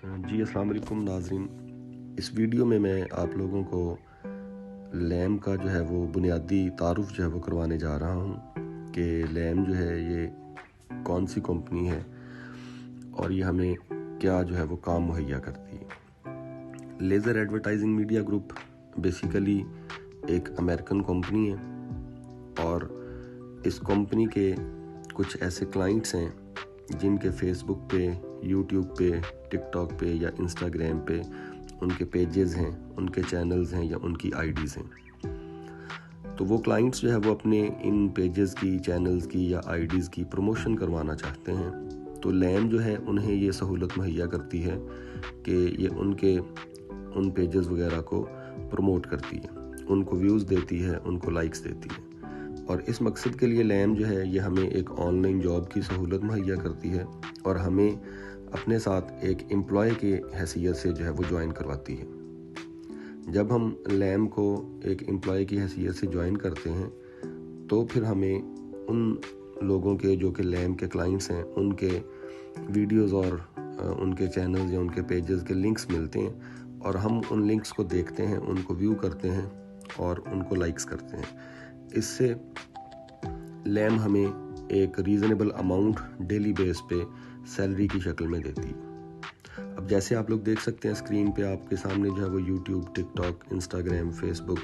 جی السلام علیکم ناظرین، اس ویڈیو میں آپ لوگوں کو لیم کا جو ہے وہ بنیادی تعارف جو ہے وہ کروانے جا رہا ہوں کہ لیم جو ہے یہ کون سی کمپنی ہے اور یہ ہمیں کیا جو ہے وہ کام مہیا کرتی ہے۔ Laser advertising media group basically ایک امریکن کمپنی ہے اور اس کمپنی کے کچھ ایسے کلائنٹس ہیں جن کے فیس بک پہ، یوٹیوب پہ، ٹک ٹاک پہ یا انسٹاگرام پہ ان کے پیجز ہیں، ان کے چینلز ہیں یا ان کی آئی ڈیز ہیں۔ تو وہ کلائنٹس جو ہے وہ اپنے ان پیجز کی، چینلز کی یا آئی ڈیز کی پروموشن کروانا چاہتے ہیں، تو لیم جو ہے انہیں یہ سہولت مہیا کرتی ہے کہ یہ ان پیجز وغیرہ کو پروموٹ کرتی ہے، ان کو ویوز دیتی ہے، ان کو لائکس دیتی ہے۔ اور اس مقصد کے لیے لیم جو ہے یہ ہمیں ایک آن لائن جاب کی سہولت مہیا کرتی ہے اور ہمیں اپنے ساتھ ایک امپلائی کی حیثیت سے جو ہے وہ جوائن کرواتی ہے۔ جب ہم لیم کو ایک امپلائی کی حیثیت سے جوائن کرتے ہیں تو پھر ہمیں ان لوگوں کے جو کہ لیم کے کلائنٹس ہیں ان کے ویڈیوز اور ان کے چینلز یا ان کے پیجز کے لنکس ملتے ہیں اور ہم ان لنکس کو دیکھتے ہیں، ان کو ویو کرتے ہیں اور ان کو لائکس کرتے ہیں۔ اس سے لیم ہمیں ایک ریزنیبل اماؤنٹ ڈیلی بیس پہ سیلری کی شکل میں دیتی ہے۔ اب جیسے آپ لوگ دیکھ سکتے ہیں اسکرین پہ آپ کے سامنے جو ہے وہ یوٹیوب، ٹک ٹاک، انسٹاگرام، فیس بک،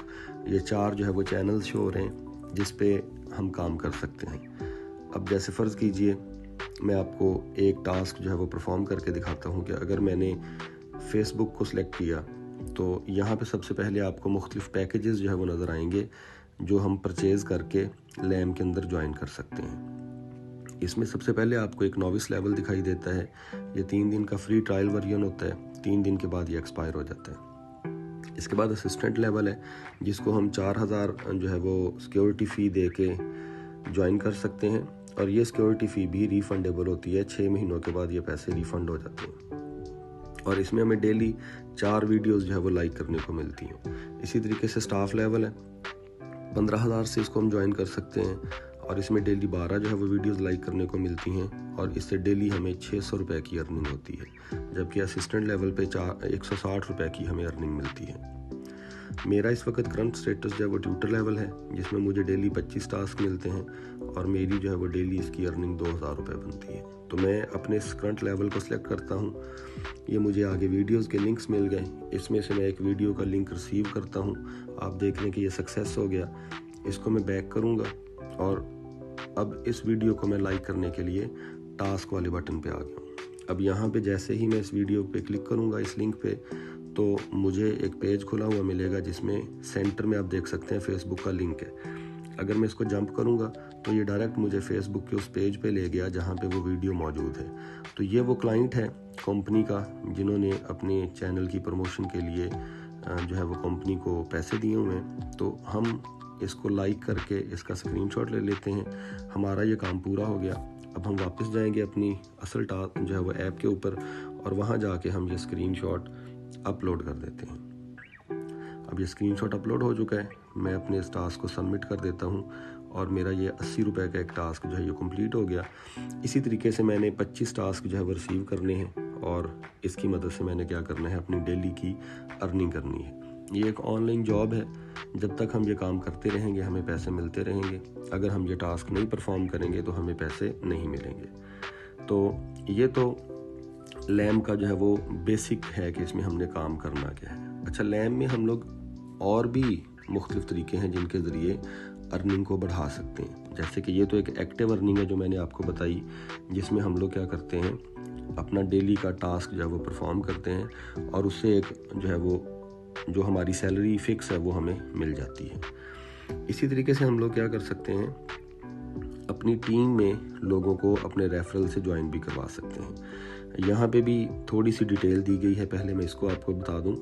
یہ 4 جو ہے وہ چینلز شو ہو رہے ہیں جس پہ ہم کام کر سکتے ہیں۔ اب جیسے فرض کیجئے میں آپ کو ایک ٹاسک جو ہے وہ پرفارم کر کے دکھاتا ہوں کہ اگر میں نے فیس بک کو سلیکٹ کیا تو یہاں پہ سب سے پہلے آپ کو مختلف پیکیجز جو ہے وہ نظر آئیں گے جو ہم پرچیز کر کے لیم کے اندر جوائن کر سکتے ہیں۔ اس میں سب سے پہلے آپ کو ایک نووس لیول دکھائی دیتا ہے، یہ 3 دن کا فری ٹرائل ورژن ہوتا ہے، 3 دن کے بعد یہ ایکسپائر ہو جاتا ہے۔ اس کے بعد اسسٹنٹ لیول ہے جس کو ہم 4000 جو ہے وہ سیکیورٹی فی دے کے جوائن کر سکتے ہیں اور یہ سیکیورٹی فی بھی ریفنڈیبل ہوتی ہے، 6 مہینوں کے بعد یہ پیسے ریفنڈ ہو جاتے ہیں اور اس میں ہمیں ڈیلی 4 ویڈیوز جو ہے وہ لائک کرنے کو ملتی ہیں۔ اسی طریقے سے سٹاف لیول ہے، 15000 سے اس کو ہم جوائن کر سکتے ہیں اور اس میں ڈیلی 12 جو ہے وہ ویڈیوز لائک کرنے کو ملتی ہیں اور اس سے ڈیلی ہمیں 600 روپے کی ارننگ ہوتی ہے، جبکہ اسسٹنٹ لیول پہ 160 روپے کی ہمیں ارننگ ملتی ہے۔ میرا اس وقت کرنٹ سٹیٹس جو ہے وہ ٹیوٹر لیول ہے جس میں مجھے ڈیلی 25 ٹاسک ملتے ہیں اور میری جو ہے وہ ڈیلی اس کی ارننگ 2000 روپے بنتی ہے۔ تو میں اپنے اس کرنٹ لیول کو سلیکٹ کرتا ہوں، یہ مجھے آگے ویڈیوز کے لنکس مل گئے، اس میں سے میں ایک ویڈیو کا لنک ریسیو کرتا ہوں، آپ دیکھ لیں کہ یہ سکسیس ہو گیا۔ اس کو میں بیک کروں گا اور اب اس ویڈیو کو میں لائک کرنے کے لیے ٹاسک والے بٹن پہ آ گیا ہوں۔ اب یہاں پہ جیسے ہی میں اس ویڈیو پہ کلک کروں گا اس لنک پہ تو مجھے ایک پیج کھلا ہوا ملے گا جس میں سینٹر میں آپ دیکھ سکتے ہیں فیس بک کا لنک ہے۔ اگر میں اس کو جمپ کروں گا تو یہ ڈائریکٹ مجھے فیس بک کے اس پیج پہ لے گیا جہاں پہ وہ ویڈیو موجود ہے۔ تو یہ وہ کلائنٹ ہے کمپنی کا جنہوں نے اپنے چینل کی پروموشن کے لیے جو ہے وہ کمپنی کو پیسے دیے ہوئے ہیں۔ تو ہم اس کو لائک کر کے اس کا اسکرین شاٹ لے لیتے ہیں، ہمارا یہ کام پورا ہو گیا۔ اب ہم واپس جائیں گے اپنی اصل ٹاسک جو ہے وہ ایپ کے اوپر اور وہاں جا کے ہم یہ اسکرین شاٹ اپلوڈ کر دیتے ہیں۔ اب یہ اسکرین شاٹ اپلوڈ ہو چکا ہے، میں اپنے اس ٹاسک کو سبمٹ کر دیتا ہوں اور میرا یہ 80 روپے کا ایک ٹاسک جو ہے یہ کمپلیٹ ہو گیا۔ اسی طریقے سے میں نے 25 ٹاسک جو ہے وہ ریسیو کرنے ہیں اور اس کی مدد سے میں نے کیا کرنا ہے، اپنی ڈیلی کی ارننگ کرنی ہے۔ یہ ایک آن لائن جاب ہے، جب تک ہم یہ کام کرتے رہیں گے ہمیں پیسے ملتے رہیں گے، اگر ہم یہ ٹاسک نہیں پرفارم کریں گے تو ہمیں پیسے نہیں ملیں گے۔ تو یہ تو لیم کا جو ہے وہ بیسک ہے کہ اس میں ہم نے کام کرنا کیا ہے۔ اچھا، لیم میں ہم لوگ اور بھی مختلف طریقے ہیں جن کے ذریعے ارننگ کو بڑھا سکتے ہیں، جیسے کہ یہ تو ایک ایکٹیو ارننگ ہے جو میں نے آپ کو بتائی، جس میں ہم لوگ کیا کرتے ہیں، اپنا ڈیلی کا ٹاسک جو ہے وہ پرفارم کرتے ہیں اور اس سے ایک جو ہے وہ جو ہماری سیلری فکس ہے وہ ہمیں مل جاتی ہے۔ اسی طریقے سے ہم لوگ کیا کر سکتے ہیں، اپنی ٹیم میں لوگوں کو اپنے ریفرل سے جوائن بھی کروا سکتے ہیں۔ یہاں پہ بھی تھوڑی سی ڈیٹیل دی گئی ہے، پہلے میں اس کو آپ کو بتا دوں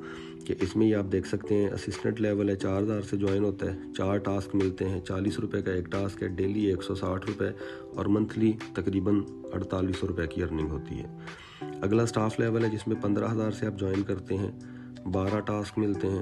کہ اس میں یہ آپ دیکھ سکتے ہیں اسسٹنٹ لیول ہے، 4000 سے جوائن ہوتا ہے، 4 ٹاسک ملتے ہیں، 40 روپے کا ایک ٹاسک ہے، ڈیلی 160 روپے اور منتھلی تقریباً 4800 روپے کی ارننگ ہوتی ہے۔ اگلا سٹاف لیول ہے جس میں 15000 سے آپ جوائن کرتے ہیں، 12 ٹاسک ملتے ہیں،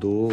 2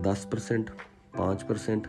10%, 5%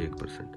1%।